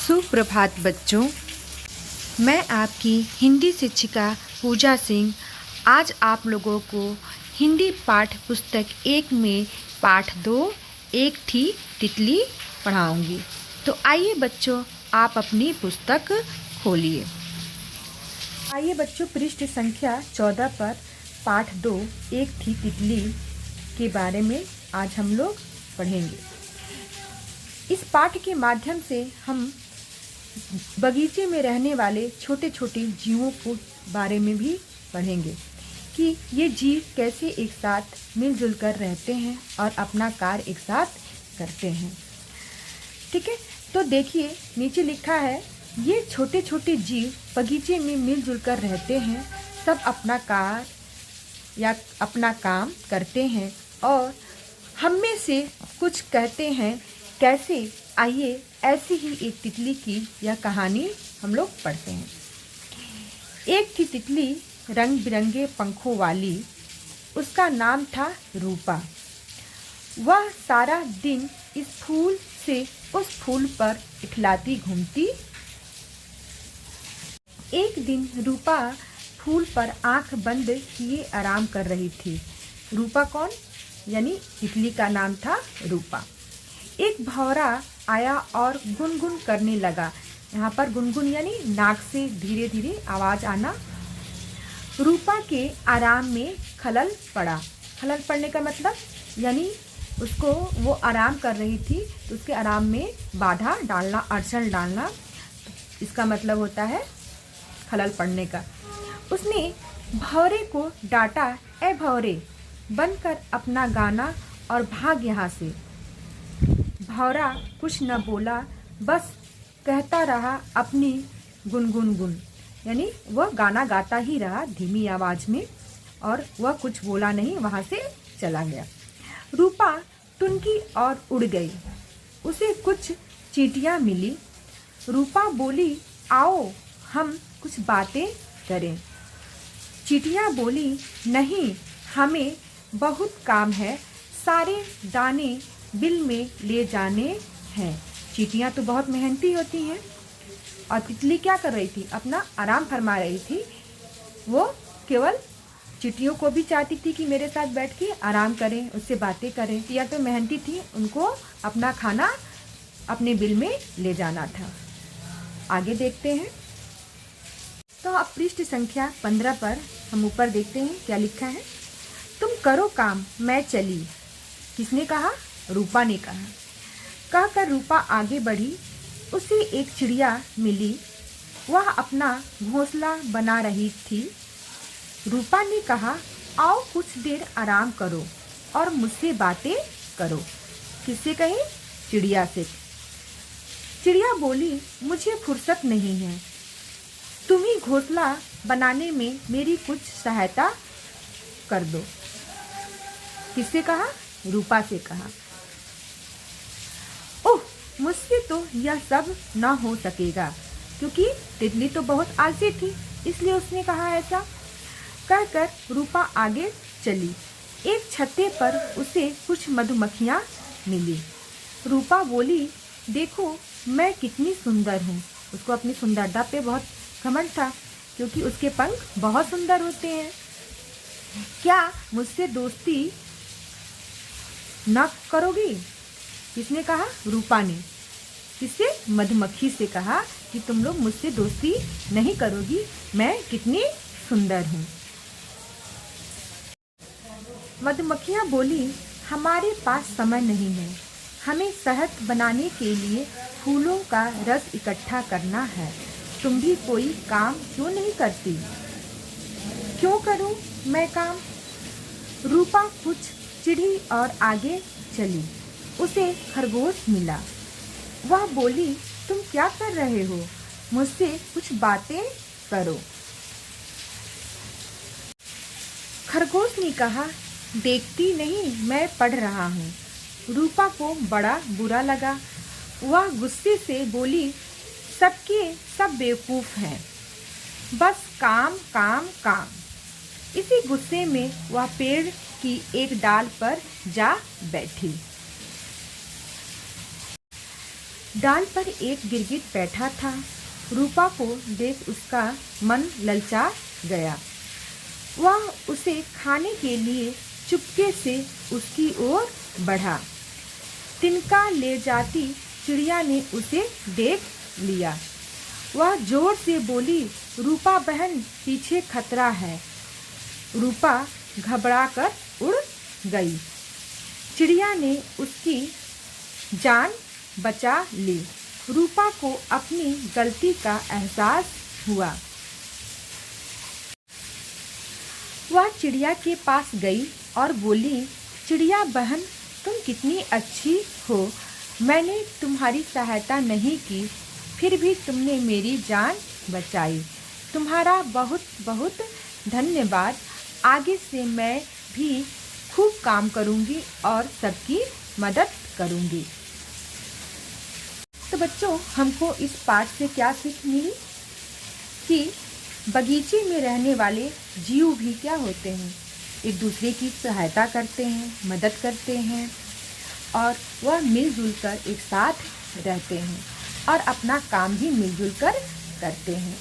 सुप्रभात बच्चों, मैं आपकी हिंदी शिक्षिका पूजा सिंह आज आप लोगों को हिंदी पाठ पुस्तक 1 में पाठ 2 एक थी तितली पढ़ाऊंगी। तो आइए बच्चों, आप अपनी पुस्तक खोलिए। आइए बच्चों, पृष्ठ संख्या 14 पर पाठ 2 एक थी तितली के बारे में आज हम लोग पढ़ेंगे। इस पाठ के माध्यम से हम बगीचे में रहने वाले छोटे छोटे जीवों को बारे में भी पढ़ेंगे कि ये जीव कैसे एक साथ मिलजुल कर रहते हैं और अपना कार्य एक साथ करते हैं। ठीक है, तो देखिए नीचे लिखा है, ये छोटे छोटे जीव बगीचे में मिलजुल कर रहते हैं, सब अपना कार्य या अपना काम करते हैं और हम में से कुछ कहते हैं कैसे। आइए ऐसी ही एक तितली की यह कहानी हम लोग पढ़ते हैं। एक थी तितली रंग बिरंगे पंखों वाली, उसका नाम था रूपा। वह सारा दिन इस फूल से उस फूल पर इठलाती घूमती। एक दिन रूपा फूल पर आंख बंद किए आराम कर रही थी। रूपा कौन? यानी तितली का नाम था रूपा। एक भौरा आया और गुनगुन करने लगा। यहाँ पर गुनगुन यानी नाक से धीरे धीरे आवाज आना। रूपा के आराम में खलल पड़ा। खलल पड़ने का मतलब यानी उसको, वो आराम कर रही थी तो उसके आराम में बाधा डालना, अड़चन डालना, इसका मतलब होता है खलल पड़ने का। उसने भौरे को डांटा, ए भौरे, बंद कर अपना गाना और भाग यहाँ से। भौरा कुछ न बोला, बस कहता रहा अपनी गुनगुन, यानी वह गाना गाता ही रहा धीमी आवाज में और वह कुछ बोला नहीं, वहां से चला गया। रूपा टुनकी और उड़ गई। उसे कुछ चींटियां मिली। रूपा बोली, आओ हम कुछ बातें करें। चींटियां बोली, नहीं, हमें बहुत काम है, सारे दाने बिल में ले जाने हैं। चींटियां तो बहुत मेहनती होती हैं और तितली क्या कर रही थी? अपना आराम फरमा रही थी। वो केवल चींटियों को भी चाहती थी कि मेरे साथ बैठ के आराम करें, उससे बातें करें। चींटियां तो मेहनती थी, उनको अपना खाना अपने बिल में ले जाना था। आगे देखते हैं। तो अब पृष्ठ संख्या 15 पर हम ऊपर देखते हैं क्या लिखा है। तुम करो काम, मैं चली। किसने कहा? रूपा ने कहा। कहकर रूपा आगे बढ़ी। उसे एक चिड़िया मिली। वह अपना घोंसला बना रही थी। रूपा ने कहा, आओ कुछ देर आराम करो और मुझसे बातें करो। किससे कही? चिड़िया से। चिड़िया बोली, मुझे फुर्सत नहीं है, तुम ही घोंसला बनाने में मेरी कुछ सहायता कर दो। किससे कहा? रूपा से कहा। ओह, मुझसे तो यह सब न हो सकेगा, क्योंकि तितली तो बहुत आलसी थी, इसलिए उसने कहा ऐसा। कहकर रूपा आगे चली। एक छत्ते पर उसे कुछ मधुमक्खियां मिली। रूपा बोली, देखो मैं कितनी सुंदर हूँ। उसको अपनी सुंदरता पे बहुत घमंड था, क्योंकि उसके पंख बहुत सुंदर होते हैं। क्या मुझसे दोस्ती न करोगी? किसने कहा? रूपा ने। किससे? मधुमक्खी से कहा कि तुम लोग मुझसे दोस्ती नहीं करोगी, मैं कितनी सुंदर हूँ। मधुमक्खियाँ बोली, हमारे पास समय नहीं है, हमें शहद बनाने के लिए फूलों का रस इकट्ठा करना है। तुम भी कोई काम क्यों नहीं करती? क्यों करूँ मैं काम? रूपा कुछ चिढ़ी और आगे चली। उसे खरगोश मिला। वह बोली, तुम क्या कर रहे हो? मुझसे कुछ बातें करो। खरगोश ने कहा, देखती नहीं मैं पढ़ रहा हूँ। रूपा को बड़ा बुरा लगा। वह गुस्से से बोली, सबके सब बेवकूफ़ हैं, बस काम काम काम। इसी गुस्से में वह पेड़ की एक डाल पर जा बैठी। डाल पर एक गिरगिट बैठा था। रूपा को देख उसका मन ललचा गया। वह उसे खाने के लिए चुपके से उसकी ओर बढ़ा। तिनका ले जाती चिड़िया ने उसे देख लिया। वह जोर से बोली, रूपा बहन, पीछे खतरा है। रूपा घबराकर उड़ गई। चिड़िया ने उसकी जान बचा ली। रूपा को अपनी गलती का एहसास हुआ। वह चिड़िया के पास गई और बोली, चिड़िया बहन, तुम कितनी अच्छी हो। मैंने तुम्हारी सहायता नहीं की, फिर भी तुमने मेरी जान बचाई। तुम्हारा बहुत बहुत धन्यवाद। आगे से मैं भी खूब काम करूंगी और सबकी मदद करूंगी। तो बच्चों, हमको इस पाठ से क्या सीख मिली कि बगीचे में रहने वाले जीव भी क्या होते हैं, एक दूसरे की सहायता करते हैं, मदद करते हैं और वह मिलजुल कर एक साथ रहते हैं और अपना काम भी मिलजुल कर करते हैं।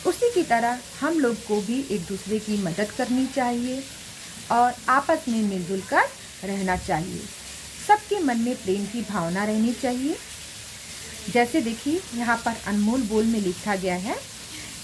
उसी की तरह हम लोग को भी एक दूसरे की मदद करनी चाहिए और आपस में मिलजुल कर रहना चाहिए। सबके मन में प्रेम की भावना रहनी चाहिए। जैसे देखिए, यहाँ पर अनमोल बोल में लिखा गया है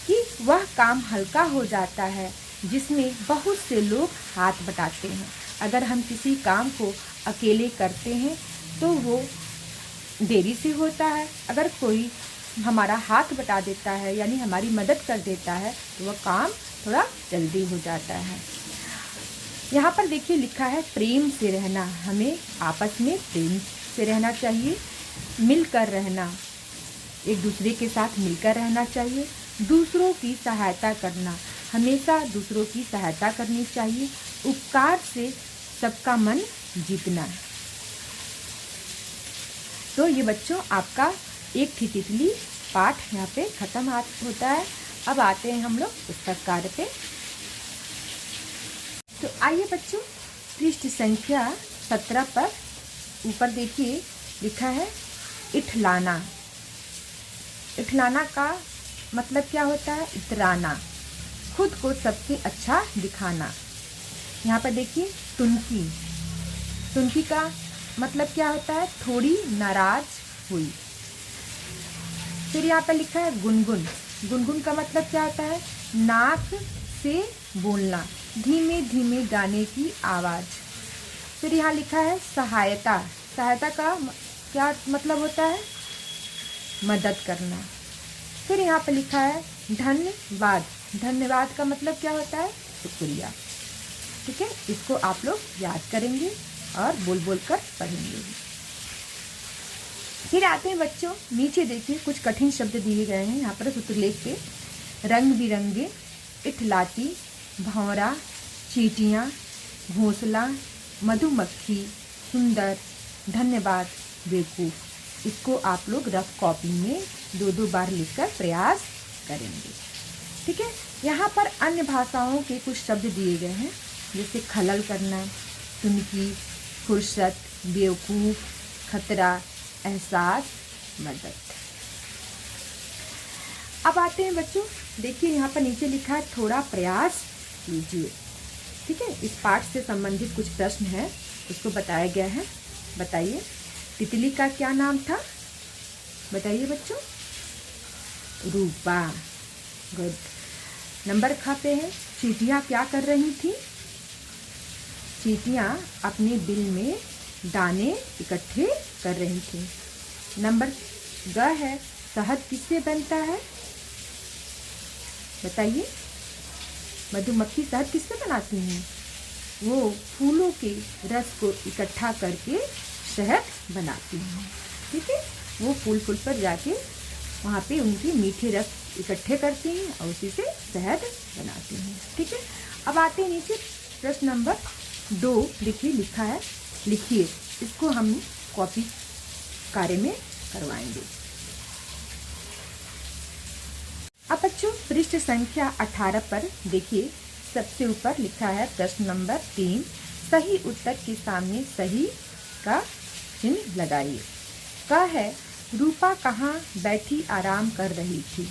कि वह काम हल्का हो जाता है जिसमें बहुत से लोग हाथ बटाते हैं। अगर हम किसी काम को अकेले करते हैं तो वो देरी से होता है। अगर कोई हमारा हाथ बटा देता है यानी हमारी मदद कर देता है तो वह काम थोड़ा जल्दी हो जाता है। यहाँ पर देखिए लिखा है प्रेम से रहना। हमें आपस में प्रेम से रहना चाहिए, मिलकर रहना, एक दूसरे के साथ मिलकर रहना चाहिए। दूसरों की सहायता करना, हमेशा दूसरों की सहायता करनी चाहिए। उपकार से सबका मन जीतना। तो ये बच्चों आपका एक थी तितली पाठ यहाँ पे खत्म होता है। अब आते हैं हम लोग पुस्तक कार्य पे। तो आइए बच्चों, पृष्ठ संख्या 17 पर ऊपर देखिए लिखा है इठलाना। इठलाना का मतलब क्या होता है? इतराना, खुद को सबसे अच्छा दिखाना। यहाँ पर देखिए तुनकी। तुनकी का मतलब क्या होता है? थोड़ी नाराज हुई। फिर यहाँ पर लिखा है गुनगुन। गुनगुन का मतलब क्या होता है? नाक से बोलना, धीमे धीमे गाने की आवाज़। फिर यहाँ लिखा है सहायता। सहायता का क्या मतलब होता है? मदद करना। फिर यहाँ पर लिखा है धन्यवाद। धन्यवाद का मतलब क्या होता है? शुक्रिया। ठीक है, इसको आप लोग याद करेंगे और बोल बोल कर पढ़ेंगे। फिर आते हैं बच्चों, नीचे देखिए कुछ कठिन शब्द दिए गए हैं यहाँ पर सूत्रलेख पे। रंग बिरंगे, इठलाती, भंवरा, चींटियाँ, घोंसला, मधुमक्खी, सुंदर, धन्यवाद, बेवकूफ़। इसको आप लोग रफ कॉपी में 2-2 बार लिखकर प्रयास करेंगे। ठीक है, यहाँ पर अन्य भाषाओं के कुछ शब्द दिए गए हैं, जैसे खलल करना, तुनकी, फुर्सत, बेवकूफ़, खतरा, एहसास, मदद। अब आते हैं बच्चों, देखिए यहाँ पर नीचे लिखा है थोड़ा प्रयास कीजिए। ठीक है, इस पाठ से संबंधित कुछ प्रश्न है, उसको बताया गया है। बताइए तितली का क्या नाम था? बताइए बच्चों। रूपा। गुड। नंबर खाते हैं, चींटियाँ क्या कर रही थी? चींटियाँ अपने बिल में दाने इकट्ठे कर रही थी। नंबर ग है, शहद किससे बनता है? बताइए। मधुमक्खी शहद किससे बनाती हैं? वो फूलों के रस को इकट्ठा करके शहद बनाती हैं। ठीक है, वो फूल पर जाके वहाँ पे उनकी मीठे रस इकट्ठे करती हैं और उसी से शहद बनाती हैं। ठीक है, अब आते हैं नीचे प्रश्न नंबर 2। देखिए लिखा है, लिखिए। इसको हम कॉपी कार्य में करवाएंगे। अब बच्चों पृष्ठ संख्या 18 पर देखिए, सबसे ऊपर लिखा है प्रश्न नंबर 3। सही उत्तर के सामने सही का चिन्ह लगाइए। क है रूपा कहाँ बैठी आराम कर रही थी?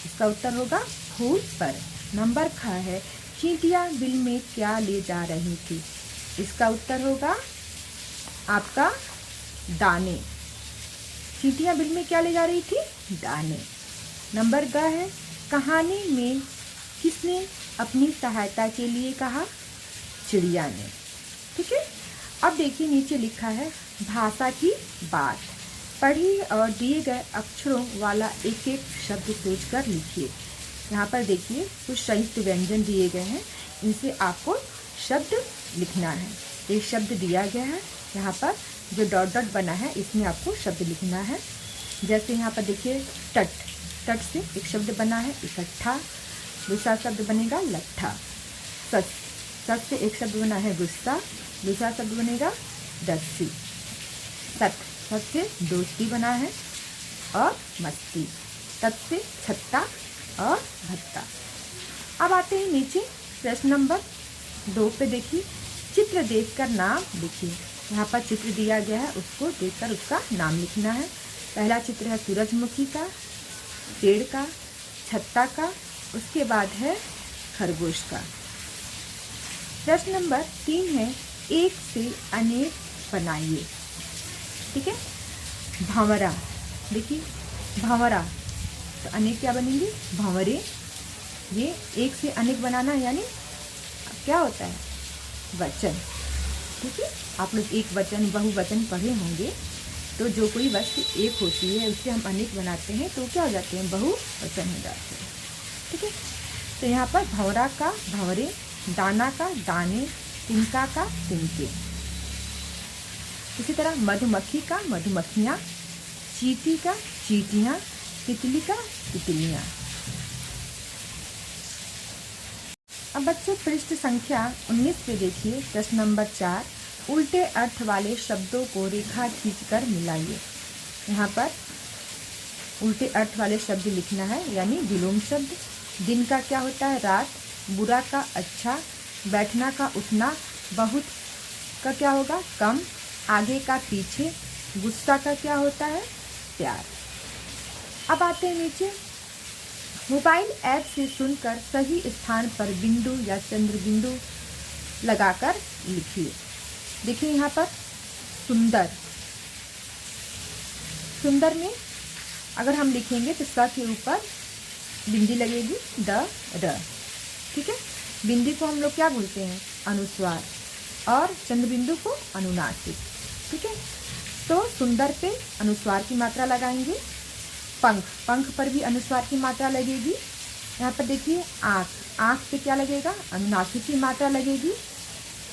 इसका उत्तर होगा फूल पर। नंबर ख है, चींटियां बिल में क्या ले जा रही थी? इसका उत्तर होगा आपका दाने। चींटियां बिल में क्या ले जा रही थी? दाने। नंबर ग है, कहानी में किसने अपनी सहायता के लिए कहा? चिड़िया ने। ठीक है, अब देखिए नीचे लिखा है भाषा की बात। पढ़ी और दिए गए अक्षरों वाला एक एक शब्द सोचकर लिखिए। यहाँ पर देखिए कुछ संयुक्त व्यंजन दिए गए हैं, इनसे आपको शब्द लिखना है। एक शब्द दिया गया है, यहाँ पर जो डॉट डॉट बना है इसमें आपको शब्द लिखना है। जैसे यहाँ पर देखिए टट, टट से एक शब्द बना है इकट्ठा, दूसरा शब्द बनेगा लट्ठा। सच, सच से एक शब्द बना है गुस्सा, दूसरा शब्द बनेगा रस्सी। सत, सत से दोस्ती बना है और मस्ती। तत से छत्ता और भत्ता। अब आते हैं नीचे प्रश्न नंबर 2 पे। देखिए चित्र देखकर नाम लिखिए। यहाँ पर चित्र दिया गया है, उसको देखकर उसका नाम लिखना है। पहला चित्र है सूरजमुखी का, पेड़ का, छत्ता का, उसके बाद है खरगोश का। प्रश्न नंबर 3 है, एक से अनेक बनाइए। ठीक है, भंवरा। देखिए भंवरा, तो अनेक क्या बनेंगे? भंवरे। ये एक से अनेक बनाना यानी क्या होता है? वचन। ठीक है, आप लोग एक वचन बहुवचन पढ़े होंगे, तो जो कोई वस्तु एक होती है उससे हम अनेक बनाते हैं तो क्या हो जाते हैं? बहुवचन हो जाते हैं। ठीक है, तो यहाँ पर भंवरा का भंवरे, दाना का दाने, तिनका का तिनके। इसी तरह मधुमक्खी का मधुमक्खियाँ, चींटी का चींटियाँ, तितली का तितलियाँ। अब बच्चों पृष्ठ संख्या 19 पे देखिए प्रश्न नंबर 4, उल्टे अर्थ वाले शब्दों को रेखा खींचकर मिलाइए। यहाँ पर उल्टे अर्थ वाले शब्द लिखना है, यानी विलोम शब्द। दिन का क्या होता है? रात। बुरा का अच्छा, बैठना का उठना, बहुत का क्या होगा? कम, आगे का पीछे, गुस्सा का क्या होता है? प्यार। अब आते हैं नीचे, मोबाइल ऐप से सुनकर सही स्थान पर बिंदु या चंद्र बिंदु लगाकर लिखिए। देखिए यहाँ पर सुंदर, सुंदर में अगर हम लिखेंगे तो स के ऊपर बिंदी लगेगी, द र। ठीक है, बिंदी को हम लोग क्या बोलते हैं? अनुस्वार, और चंद्र बिंदु को अनुनासिक। ठीक है, तो सुंदर पे अनुस्वार की मात्रा लगाएंगे। पंख, पंख पर भी अनुस्वार की मात्रा लगेगी। यहाँ पर देखिए आँख, आँख पे क्या लगेगा? अनुनासिक की मात्रा लगेगी।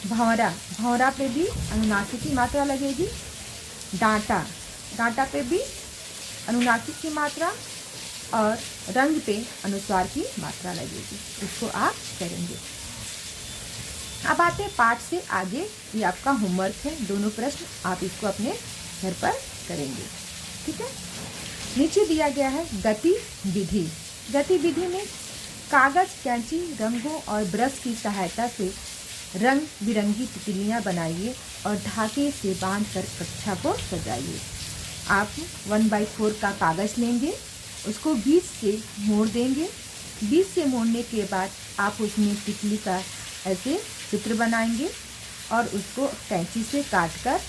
भंवरा, भंवरा पे भी अनुनासिक की मात्रा लगेगी। डांटा, डांटा पे भी अनुनासिक की मात्रा, और रंग पे अनुस्वार की मात्रा लगेगी। इसको आप करेंगे। अब आते हैं पाठ से आगे, ये आपका होमवर्क है, दोनों प्रश्न आप इसको अपने घर पर करेंगे। ठीक है, नीचे दिया गया है गतिविधि। गतिविधि में कागज, कैंची, रंगों और ब्रश की सहायता से रंग बिरंगी तितलियां बनाइए और धागे से बांधकर कक्षा को सजाइए। आप 1/4 का कागज लेंगे, उसको बीच से मोड़ देंगे। बीच से मोड़ने के बाद आप उसमें तितली का ऐसे चित्र बनाएंगे और उसको कैंची से काटकर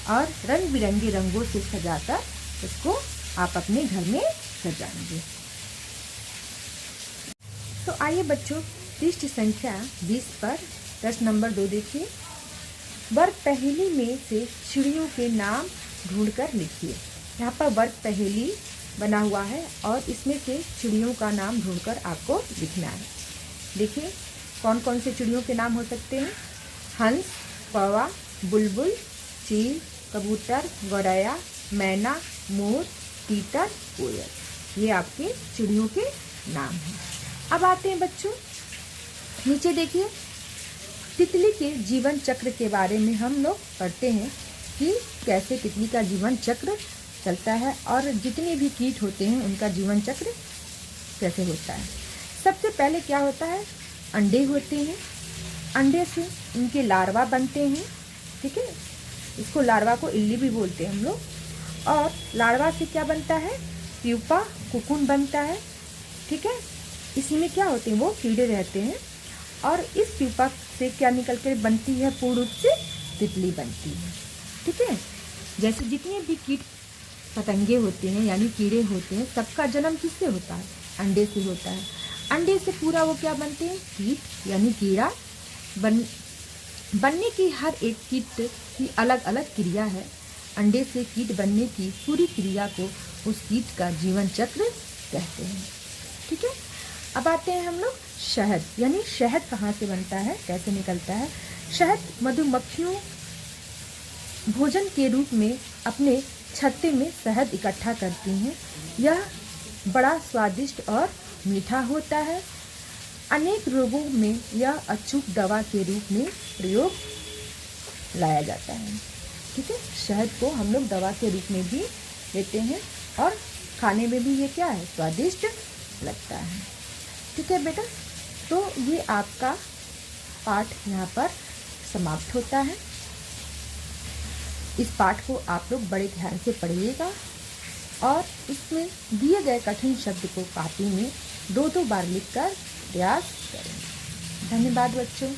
और रंग बिरंगे रंगों से सजाकर उसको आप अपने घर में सजाएंगे। तो आइए बच्चों पृष्ठ संख्या 20 पर प्रश्न नंबर 2 देखिए। वर्ग पहेली में से चिड़ियों के नाम ढूंढकर लिखिए। यहाँ पर वर्ग पहेली बना हुआ है और इसमें से चिड़ियों का नाम ढूंढकर आपको लिखना है। देखिए कौन कौन से चिड़ियों के नाम हो सकते हैं? हंस, कौवा, बुलबुल, चील, कबूतर, गौरैया, मैना, मोर, तीतर, कोयल। ये आपके चिड़ियों के नाम हैं। अब आते हैं बच्चों नीचे देखिए, तितली के जीवन चक्र के बारे में हम लोग पढ़ते हैं कि कैसे तितली का जीवन चक्र चलता है और जितने भी कीट होते हैं उनका जीवन चक्र कैसे होता है। सबसे पहले क्या होता है? अंडे होते हैं, अंडे से उनके लार्वा बनते हैं। ठीक है, इसको लार्वा को इल्ली भी बोलते हैं हम लोग। और लार्वा से क्या बनता है, प्यूपा कोकून बनता है। ठीक है, इसी में क्या होते हैं, वो कीड़े रहते हैं। और इस प्यूपा से क्या निकल कर बनती है, पूर्ण रूप से तितली बनती है। ठीक है, जैसे जितने भी कीट पतंगे होते हैं यानी कीड़े होते हैं, सबका जन्म किससे होता है, अंडे से होता है। अंडे से पूरा वो क्या बनते हैं, कीट यानी कीड़ा बनने की हर एक कीट की अलग अलग क्रिया है। अंडे से कीट बनने की पूरी क्रिया को उस कीट का जीवन चक्र कहते हैं। ठीक है, अब आते हैं हम लोग शहद, यानी शहद कहाँ से बनता है, कैसे निकलता है। शहद मधुमक्खियों भोजन के रूप में अपने छत्ते में शहद इकट्ठा करती हैं। यह बड़ा स्वादिष्ट और मीठा होता है। अनेक रोगों में यह अचूक दवा के रूप में प्रयोग लाया जाता है। ठीक है, शहद को हम लोग दवा के रूप में भी लेते हैं और खाने में भी ये क्या है, स्वादिष्ट लगता है। ठीक है बेटा, तो ये आपका पाठ यहाँ पर समाप्त होता है। इस पाठ को आप लोग बड़े ध्यान से पढ़िएगा और इसमें दिए गए कठिन शब्द को कॉपी में 2-2 बार लिखकर प्रयास करें। धन्यवाद बच्चों।